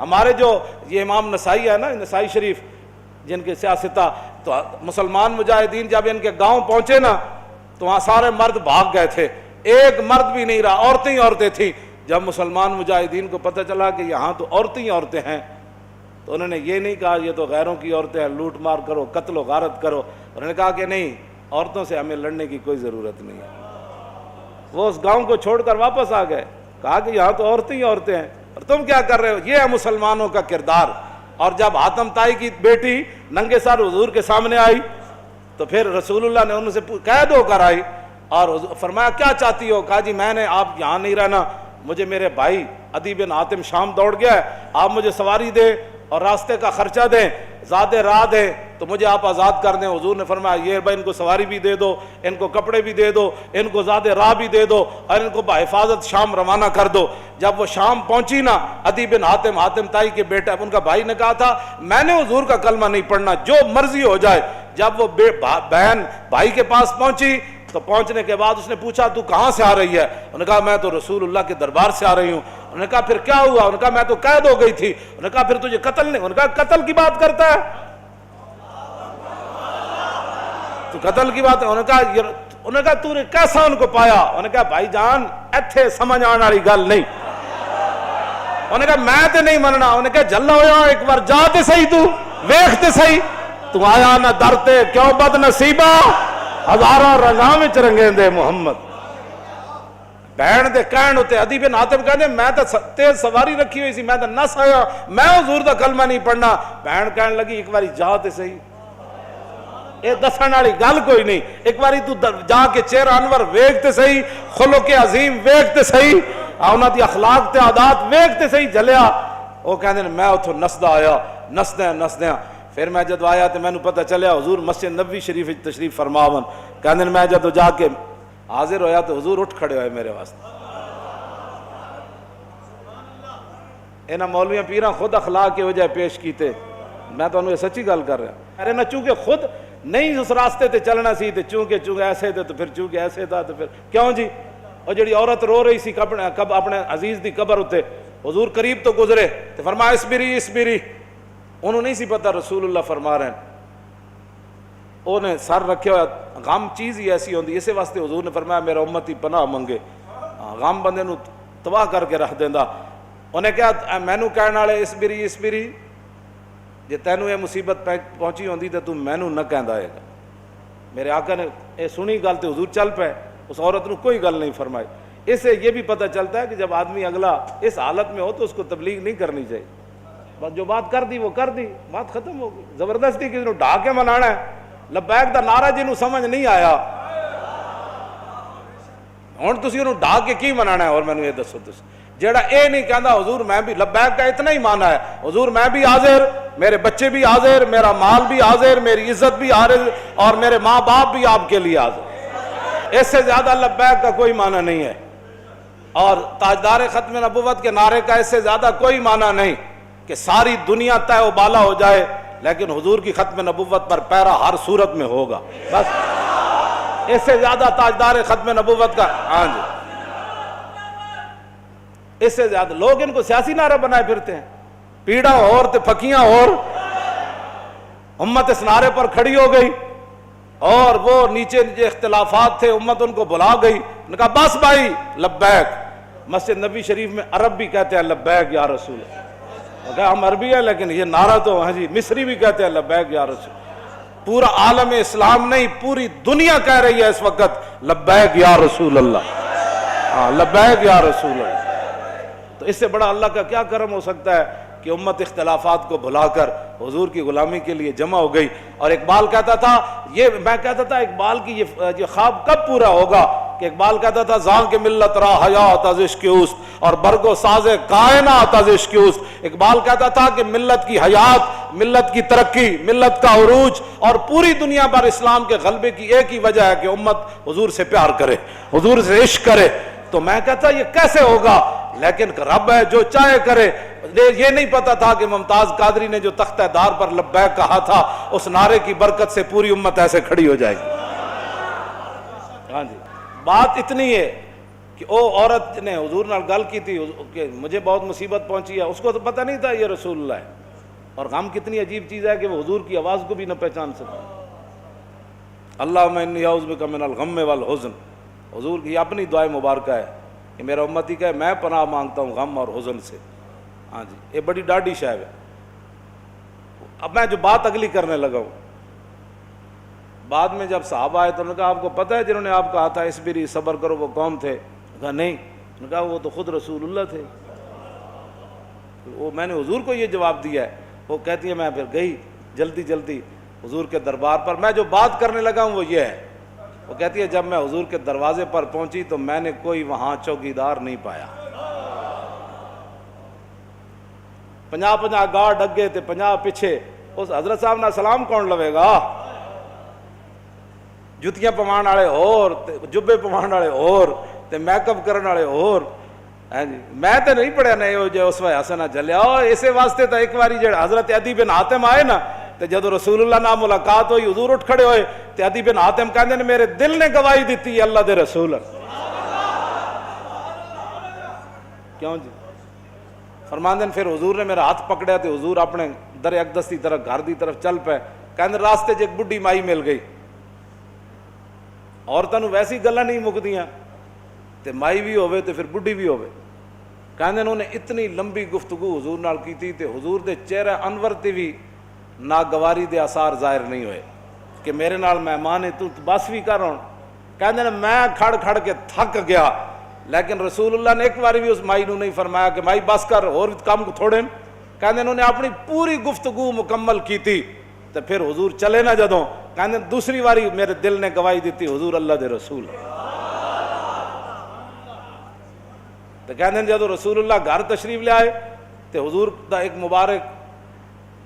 ہمارے جو یہ امام نسائی ہے نا، نسائی شریف، جن کے سیاستہ، تو مسلمان مجاہدین جب ان کے گاؤں پہنچے نا تو وہاں سارے مرد بھاگ گئے تھے، ایک مرد بھی نہیں رہا، عورتیں ہی عورتیں تھیں۔ جب مسلمان مجاہدین کو پتہ چلا کہ یہاں تو عورتیں ہی عورتیں ہیں، تو انہوں نے یہ نہیں کہا یہ تو غیروں کی عورتیں ہیں، لوٹ مار کرو، قتل و غارت کرو۔ انہوں نے کہا کہ نہیں، عورتوں سے ہمیں لڑنے کی کوئی ضرورت نہیں ہے۔ وہ اس گاؤں کو چھوڑ کر واپس آ گئے، کہا کہ یہاں تو عورتیں ہی عورتیں ہیں اور تم کیا کر رہے ہو؟ یہ ہے مسلمانوں کا کردار۔ اور جب حاتم طائی کی بیٹی ننگے سر حضور کے سامنے آئی تو پھر رسول اللہ نے ان سے قید ہو کر آئی اور فرمایا کیا چاہتی ہو؟ کہا جی میں نے آپ یہاں نہیں رہنا، مجھے میرے بھائی عدی بن حاتم شام دوڑ گیا ہے، آپ مجھے سواری دیں اور راستے کا خرچہ دیں، زیادہ راہ دیں تو مجھے آپ آزاد کر دیں۔ حضور نے فرمایا یہ بھائی ان کو سواری بھی دے دو، ان کو کپڑے بھی دے دو، ان کو زیادہ راہ بھی دے دو اور ان کو بحفاظت شام روانہ کر دو۔ جب وہ شام پہنچی نا، عدی بن حاتم، حاتم طائی کے بیٹا، ان کا بھائی نے کہا تھا میں نے حضور کا کلمہ نہیں پڑھنا، جو مرضی ہو جائے۔ جب وہ بہن بھائی کے پاس پہنچی تو پہنچنے کے بعد اس نے پوچھا تو کہاں سے آ رہی ہے؟ انہوں نے کہا میں تو رسول اللہ کے دربار سے آ رہی ہوں۔ انہوں نے کہا پھر کیا ہوا؟ انہوں نے کہا میں تو قید ہو گئی تھی۔ انہوں نے کہا پھر تجھے قتل نہیں؟ انہوں نے کہا قتل کی بات کرتا ہے تو قتل کی بات ہے؟ انہوں نے کہا تو نے کیسا ان کو پایا؟ انہوں نے کہا بھائی جان ایتھے سمجھ آنے والی گل نہیں۔ انہوں نے کہا میں تے نہیں مننا۔ انہوں نے کہا جلا ہویا ایک بار جا تے صحیح، تو ویکھ تے صحیح، تو آیا نہ درتے کیوں بد نصیبہ، ہزاروں رنگاں وچ رنگیں دے محمد۔ بہن دے کہن ہوتے عدی بن حاتم کہنے میں تو تیز سواری رکھی ہوئی سی، میں تو نس آیا، میں حضور دا کلمہ نہیں پڑھنا۔ بہن کہنے لگی ایک باری جا تے صحیح، یہ دسن والی گل کوئی نہیں، ایک باری تو جا کے چہرہ انور ویکھ تے صحیح، خلق عظیم ویکھ تے صحیح، انہاں دی اخلاق تے عادات ویکھ تے صحیح جلیا۔ وہ کہندے میں اتھوں نسدا آیا، نسدیاں پھر میں جدو آیا تو مینوں پتہ چلیا حضور مسجد نبوی شریف وچ تشریف فرماون۔ کہندے میں جدو جا کے حاضر ہویا تو حضور اٹھ کھڑے ہوئے میرے واسطے۔ انہاں مولویاں پیراں خود اخلاق کے وجہ پیش کیتے، میں تو انہوں سچی گل کر رہا۔ ارے نہ چونکہ خود نہیں اس راستے تے چلنا سی تے چونکہ ایسے تھے تو پھر چونکہ ایسے تھا تو پھر کیوں جی؟ اور جڑی عورت رو رہی سی اپنے عزیز دی قبر ہوتے، حضور قریب تو گزرے تو فرمایا اسبری، انہوں نہیں سی پتہ رسول اللہ فرما رہے ہیں، انہیں سر رکھے ہوا۔ غم چیز ہی ایسی ہوندی، اسی واسطے حضور نے فرمایا میرا امتی پناہ منگے، غم بندے نو تباہ کر کے رکھ دیندا۔ انہیں کہا مینوں کہنے والے اسبری، جے تینوں یہ مصیبت پہنچی ہوندی تو تم مینوں نہ کہندا ہے گا۔ میرے آقا نے یہ سنی گل تے حضور چل پے، اس عورت نو کوئی گل نہیں فرمائی۔ اس سے یہ بھی پتہ چلتا ہے کہ جب آدمی اگلا اس حالت میں ہو تو اس کو تبلیغ نہیں کرنی چاہیے، بس جو بات کر دی وہ کر دی، بات ختم ہو گئی۔ زبردستی کسی نو ڈھا کے منانا ہے، لبیک دا نعرہ جنوں سمجھ نہیں آیا ہن تسی انہوں ڈھا کے کی منانا ہے؟ اور مینوں یہ دسو تسی جیڑا اے نہیں کہندا حضور میں بھی لبیک کا اتنا ہی مانا ہے، حضور میں بھی حاضر، میرے بچے بھی حاضر، میرا مال بھی حاضر، میری عزت بھی حاضر اور میرے ماں باپ بھی آپ کے لیے حاضر، اس سے زیادہ لبیک کا کوئی معنی نہیں ہے۔ اور تاجدار ختم نبوت کے نعرے کا اس سے زیادہ کوئی معنی نہیں کہ ساری دنیا طے و بالا ہو جائے لیکن حضور کی ختم نبوت پر پیرا ہر صورت میں ہوگا، بس اس سے زیادہ تاجدار ختم نبوت کا ہاں جی اس سے زیادہ لوگ ان کو سیاسی نعرہ بنائے پھرتے ہیں، پیڑا اور تے پھکیاں اور امت اس نعرے پر کھڑی ہو گئی اور وہ نیچے اختلافات تھے امت ان کو بلا گئی، انہوں نے کہا بس بھائی لبیک۔ مسجد نبی شریف میں عرب بھی کہتے ہیں لبیک یا رسول، ہم عربی ہیں لیکن یہ نعرہ تو ہاں جی مصری بھی کہتے ہیں لبیک یا رسول۔ پورا عالم اسلام نہیں پوری دنیا کہہ رہی ہے اس وقت لبیک یا رسول اللہ، ہاں لبیک یا رسول اللہ۔ تو اس سے بڑا اللہ کا کیا کرم ہو سکتا ہے کہ امت اختلافات کو بھلا کر حضور کی غلامی کے لیے جمع ہو گئی۔ اور اقبال کہتا تھا میں کہتا تھا اقبال کی یہ خواب کب پورا ہوگا کہ اقبال کہتا تھا زان کے ملت را حیات از عشق اوست اور برگ و ساز کائنات از عشق اوست۔ اقبال کہتا تھا کہ ملت کی حیات، ملت کی ترقی، ملت کا عروج اور پوری دنیا پر اسلام کے غلبے کی ایک ہی وجہ ہے کہ امت حضور سے پیار کرے، حضور سے عشق کرے۔ تو میں کہتا یہ کیسے ہوگا؟ لیکن رب ہے جو چاہے کرے۔ یہ نہیں پتا تھا کہ ممتاز قادری نے جو تختہ دار پر لبیک کہا تھا اس نعرے کی برکت سے پوری امت ایسے کھڑی ہو جائے گی۔ ہاں جی بات اتنی ہے کہ او عورت نے حضور نال گل کی تھی کہ مجھے بہت مصیبت پہنچی ہے، اس کو تو پتہ نہیں تھا یہ رسول اللہ ہے، اور غم کتنی عجیب چیز ہے کہ وہ حضور کی آواز کو بھی نہ پہچان سکا۔ اللہم انی اعوذ بک من الغم والحزن، حضور کی اپنی دعائے مبارکہ ہے کہ میرا امتی کہ میں پناہ مانگتا ہوں غم اور حزن سے۔ ہاں جی، یہ بڑی ڈاڈی شے ہے۔ اب میں جو بات اگلی کرنے لگا ہوں، بعد میں جب صحابہ آئے تو انہوں نے کہا آپ کو پتہ ہے جنہوں نے آپ کہا تھا اصبری صبر کرو وہ کون تھے؟ کہا نہیں۔ انہوں نے کہا وہ تو خود رسول اللہ تھے۔ وہ میں نے حضور کو یہ جواب دیا ہے۔ وہ کہتی ہے میں پھر گئی جلدی جلدی حضور کے دربار پر، میں جو بات کرنے لگا ہوں وہ یہ ہے۔ وہ کہتی ہے جب میں حضور کے دروازے پر پہنچی تو میں نے کوئی وہاں چوکیدار نہیں پایا۔ 50 گارڈ اگے تے 50 پیچھے، اس حضرت صاحب نہ سلام کون لوے گا؟ جتیاں پوان والے اور جبے پوان والے اور تے میک اپ کرن والے اور۔ ہاں جی، میں تے نہیں پڑھیا نہیں جو اس وقت حسنہ جلیا، اور اسی واسطے تو ایک باری جڑا حضرت عدی بن حاتم آئے نا تے جدو رسول اللہ نال ملاقات ہوئی حضور اٹھ کھڑے ہوئے تے عدی بن حاتم کہندے نے میرے دل نے گواہی دیتی ہے اللہ دے رسول۔ کیوں جی؟ فرماندے پھر حضور نے میرا ہاتھ پکڑیا تے حضور اپنے در اقدس کی طرف گھر دی طرف چل پے۔ کہندے راستے ایک بڈھی مائی مل گئی، عورتاں نوں ویسی گلاں نہیں مکدیاں تے مائی بھی ہوے تے پھر بڈھی بھی ہوے۔ کہندے انہوں نے اتنی لمبی گفتگو حضور نال کیتی تے حضور دے چہرہ انور تے بھی ناگواری دے آثار ظاہر نہیں ہوئے کہ میرے نال مہمان ہے تو بس بھی کر ہوں۔ کہندے نے میں کھڑ کھڑ کے تھک گیا، لیکن رسول اللہ نے ایک بار بھی اس مائی نو نہیں فرمایا کہ مائی بس کر اور کام تھوڑے۔ کہندے انہوں نے اپنی پوری گفتگو مکمل کی تھی تو پھر حضور چلے نہ جدوں، کہندے دوسری باری میرے دل نے گواہی دیتی حضور اللہ دے رسول۔ تو کہندے جدوں رسول اللہ گھر تشریف لے آئے تو حضور دا ایک مبارک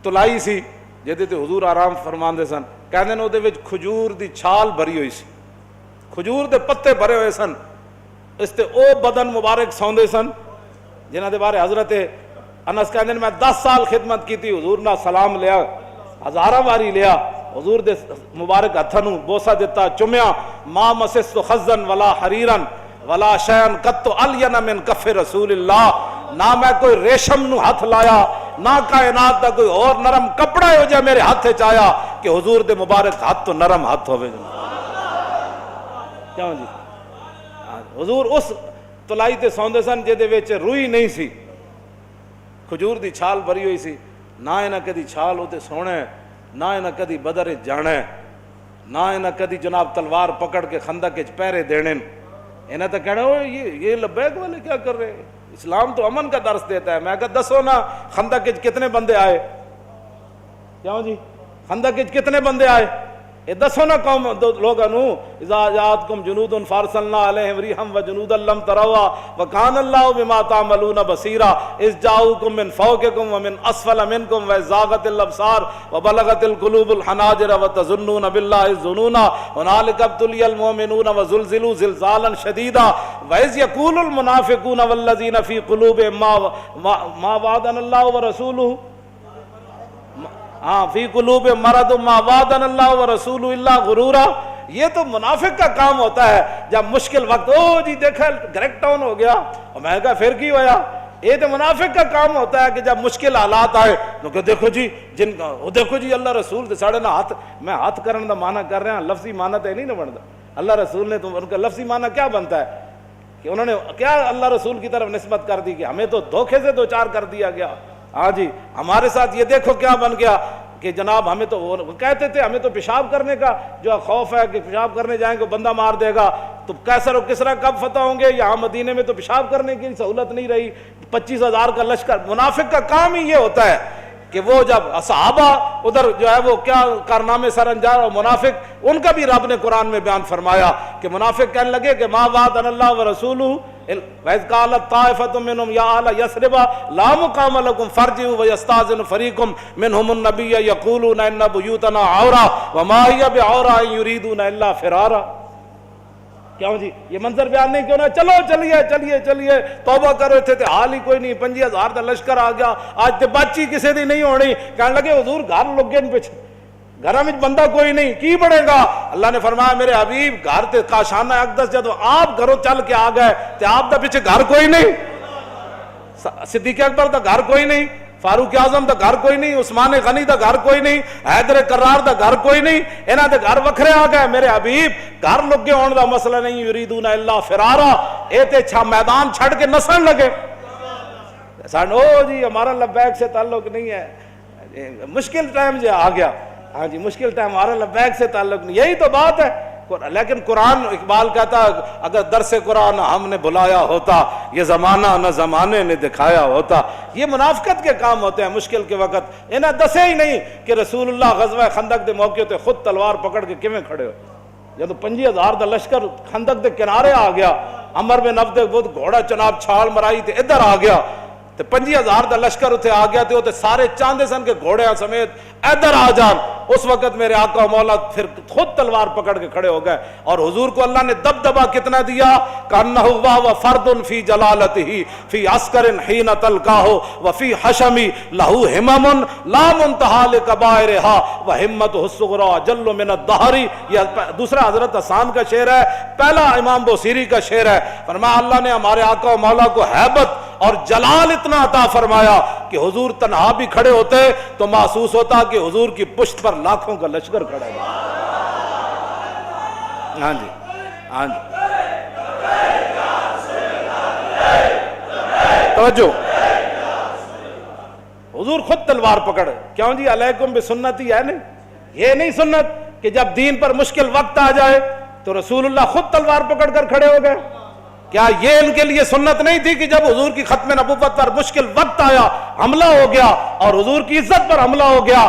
تلائی سی جہدے تے حضور آرام فرماندے سن۔ کہندے نے اودے وچ کھجور دی چھال بھری ہوئی سی، کھجور دے پتے بھرے ہوئے سن، اس تے او بدن مبارک سوندے سن جنہاں دے بارے حضرت انس کہندے نے میں 10 سال خدمت کیتی، حضور نہ سلام لیا، ہزاراں واری لیا، حضور دے مبارک ہتھاں نوں بوسہ دیتا، چومیا۔ ما مسست خزن ولا حریرن ولا شیئن قط الین من کف رسول اللہ، نہ میں کوئی ریشم نو ہاتھ لایا نہ کائنات دا کوئی اور نرم کپڑا ہو جائے میرے ہاتھ چایا کہ حضور دے مبارک ہاتھ تو نرم ہاتھ ہوئے۔ کیوں جی؟ حضور اس تلائی تے سوندے سن جہدے وچ روئی نہیں سی، کھجور دی چھال بھری ہوئی سی، نہ انہاں کدی چھال ہوتے سونے، نہ انہاں کدی بدر جانے، نہ انہاں کدی جناب تلوار پکڑ کے خندق وچ پہرے دینے۔ انہیں تو کہنا یہ لبیک والے کیا کر رہے ہیں؟ اسلام تو امن کا درس دیتا ہے۔ میں کہا دسو نا خندق وچ کتنے بندے آئے؟ کیوں جی؟ خندق وچ کتنے بندے آئے؟ یہ دسو نا قوم لوگاں نو، اذا جاءتکم جنود فارسلنا علیہم ریحا وجنودا لم تروا وکان اللہ بما تعملون بصیرا اذ جاءوکم من فوقکم ومن اسفل منکم وزاغت الابصار وبلغت القلوب الحناجر وتظنون باللہ الظنونا هنالک ابتلی المؤمنون وزلزلوا زلزالا شدیدا واذ یقول المنافقون والذین فی قلوبہم ما وعدنا اللہ ورسولہ ہاں فی قلوب مرض ما وعدنا اللہ ورسول اللہ غرورا۔ یہ تو منافق کا کام ہوتا ہے جب مشکل وقت او جی دیکھا گریک ٹاؤن ہو گیا، اور میں کہا پھر کی ہویا؟ یہ تو منافق کا کام ہوتا ہے کہ جب مشکل حالات آئے تو کہ دیکھو جی جن کا دیکھو جی اللہ رسول ساڑھے نہ ہاتھ، میں ہاتھ کرنے دا معنی کر رہے ہیں، لفظی معنی تو نہیں نہ بنتا۔ اللہ رسول نے تو ان کا لفظی معنی کیا بنتا ہے کہ انہوں نے کیا اللہ رسول کی طرف نسبت کر دی کہ ہمیں تو دھوکے سے دوچار کر دیا گیا۔ ہاں جی، ہمارے ساتھ یہ دیکھو کیا بن گیا کہ جناب ہمیں تو وہ کہتے تھے ہمیں تو پیشاب کرنے کا جو خوف ہے کہ پیشاب کرنے جائیں گے بندہ مار دے گا، تو کیسر و کسرا کب فتح ہوں گے؟ یہاں مدینے میں تو پیشاب کرنے کی سہولت نہیں رہی، 25,000 کا لشکر۔ منافق کا کام ہی یہ ہوتا ہے کہ وہ جب صحابہ ادھر جو ہے وہ کیا کارنامے سر انجام، اور منافق ان کا بھی رب نے قرآن میں بیان فرمایا کہ منافق کہنے لگے کہ ما وعدنا اللہ ورسولہ وَإِذْ قَالَتْ طَائِفَةٌ مِّنْهُمْ يَا أَهْلَ يَثْرِبَ لَا مُقَامَ لَكُمْ فَارْجِعُوا وَيَسْتَأْذِنُ فَرِيقٌ مِّنْهُمُ النَّبِيَّ يَقُولُونَ إِنَّ بُيُوتَنَا عَوْرَةٌ وَمَا هِيَ بِعَوْرَةٍ إِن يُرِيدُونَ إِلَّا فِرَارًا۔ کیوں جی یہ منظر بیان نہیں کیوں نہ؟ چلو چلیے چلیے چلیے توبہ کرو، تھے حال ہی کوئی نہیں، 25,000 کا لشکر آ گیا، آج تے بچی کسی دی نہیں ہونی۔ کہنے لگے حضور گھر لوگ گئے پیچھے، گھر میں بندہ کوئی نہیں کی بڑھے گا. اللہ نے فرمایا میرے حبیب گھر تے کاشانہ اقدس جدو آپ گھروں چل کے آ گئے تے آپ دا پیچھے گھر کوئی نہیں, صدیق اکبر دا گھر کوئی نہیں, فاروق اعظم دا گھر کوئی نہیں, عثمان غنی دا گھر کوئی نہیں, حیدر کرار دا گھر کوئی نہیں, انہاں دے گھر وکھرے آ گئے. میرے حبیب گھر لگے ہون دا مسئلہ نہیں, یریدون الا فرارا, اے تے چھا میدان چھڑ کے نسن لگے. او جی ہمارا لبیک سے تعلق نہیں ہے, مشکل ٹائم جو آ گیا, ہاں جی مشکل ٹائم, ہمارا لبیک سے تعلق نہیں, یہی تو بات ہے. لیکن قرآن, اقبال کہتا اگر درس قرآن ہم نے بلایا ہوتا, یہ زمانہ نہ زمانے نے دکھایا ہوتا. یہ منافقت کے کام ہوتے ہیں مشکل کے وقت. انہیں دسے ہی نہیں کہ رسول اللہ غزوہ خندق دے موقع تے خود تلوار پکڑ کے کیویں کھڑے ہو. جب 25,000 دا لشکر خندق دے کنارے آ گیا, عمر بن عبد بود گھوڑا چناب چھال مرائی تے ادھر آ گیا, تے 25,000 دا لشکر اتنے آ گیا, تے سارے چاندے سن کے گھوڑے سمیت ادھر آ جان. اس وقت میرے آقا و مولا پھر خود تلوار پکڑ کے کھڑے ہو گئے, اور حضور کو اللہ نے دبدبا کتنا دیا, کانہ و فرد فی جلالتہ فی عسکر حین تلقاہ وفی حشمی لہو ہمم لا منتہا لکبائرہا وہمتہ الصغری جل من الدہر. یہ دوسرا حضرت حسان کا شعر ہے, پہلا امام بوصیری کا شعر ہے. فرمایا اللہ نے ہمارے آقا و مولا کو ہیبت اور جلال اتنا عطا فرمایا کہ حضور تنہا بھی کھڑے ہوتے تو محسوس ہوتا کہ حضور کی پشت پر لاکھوں کا لشکر کھڑا ہے. ہاں جی ہاں جی توجہ, حضور خود تلوار پکڑ. کیوں جی علیکم بسنتی ہے نہیں, یہ نہیں سنت کہ جب دین پر مشکل وقت آ جائے تو رسول اللہ خود تلوار پکڑ کر کھڑے ہو گئے. کیا یہ ان کے لیے سنت نہیں تھی کہ جب حضور کی ختم نبوت پر مشکل وقت آیا, حملہ ہو گیا اور حضور کی عزت پر حملہ ہو گیا,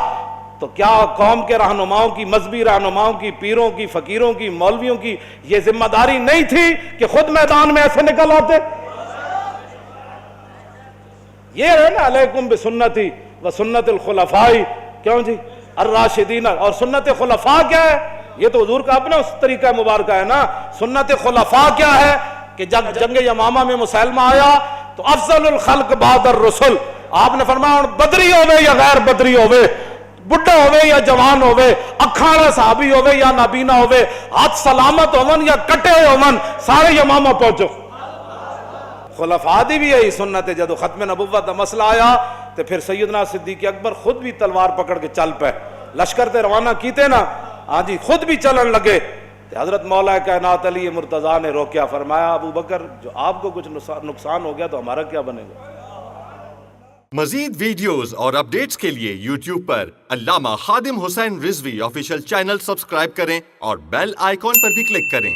تو کیا قوم کے رہنماؤں کی, مذہبی رہنماؤں کی, پیروں کی, فقیروں کی, مولویوں کی یہ ذمہ داری نہیں تھی کہ خود میدان میں ایسے نکل آتے؟ یہ ہے نا علیکم بسنتی و سنت الخلفاء. کیوں جی الراشدین, اور سنت خلفاء کیا ہے؟ یہ تو حضور کا اپنا اس طریقہ مبارکہ ہے نا. سنت خلفاء کیا ہے کہ جب جنگ یمامہ میں مسلمہ آیا تو افضل الخلق بعد الرسل, آپ نے فرمایا بدری ہوئے یا غیر بدری ہوئے, بڑھا ہوئے یا جوان ہوئے, اکھاڑا صحابی ہوئے یا نابینا ہوئے, ہاتھ سلامت ہومن یا کٹے ہومن, سارے یمامہ پہنچو. خلفاء دی بھی یہی سنت ہے. جدو ختم نبوت دا مسئلہ آیا تو پھر سیدنا صدیق اکبر خود بھی تلوار پکڑ کے چل پے, لشکر تے روانہ کیتے نا, ہاں جی خود بھی چلن لگے. حضرت مولا کائنات علی مرتضیٰ نے روکیا, فرمایا ابو بکر جو آپ کو کچھ نقصان ہو گیا تو ہمارا کیا بنے گا. مزید ویڈیوز اور اپڈیٹس کے لیے یوٹیوب پر علامہ Khadim Hussain Rizvi official channel subscribe کریں اور بیل آئیکن پر بھی کلک کریں.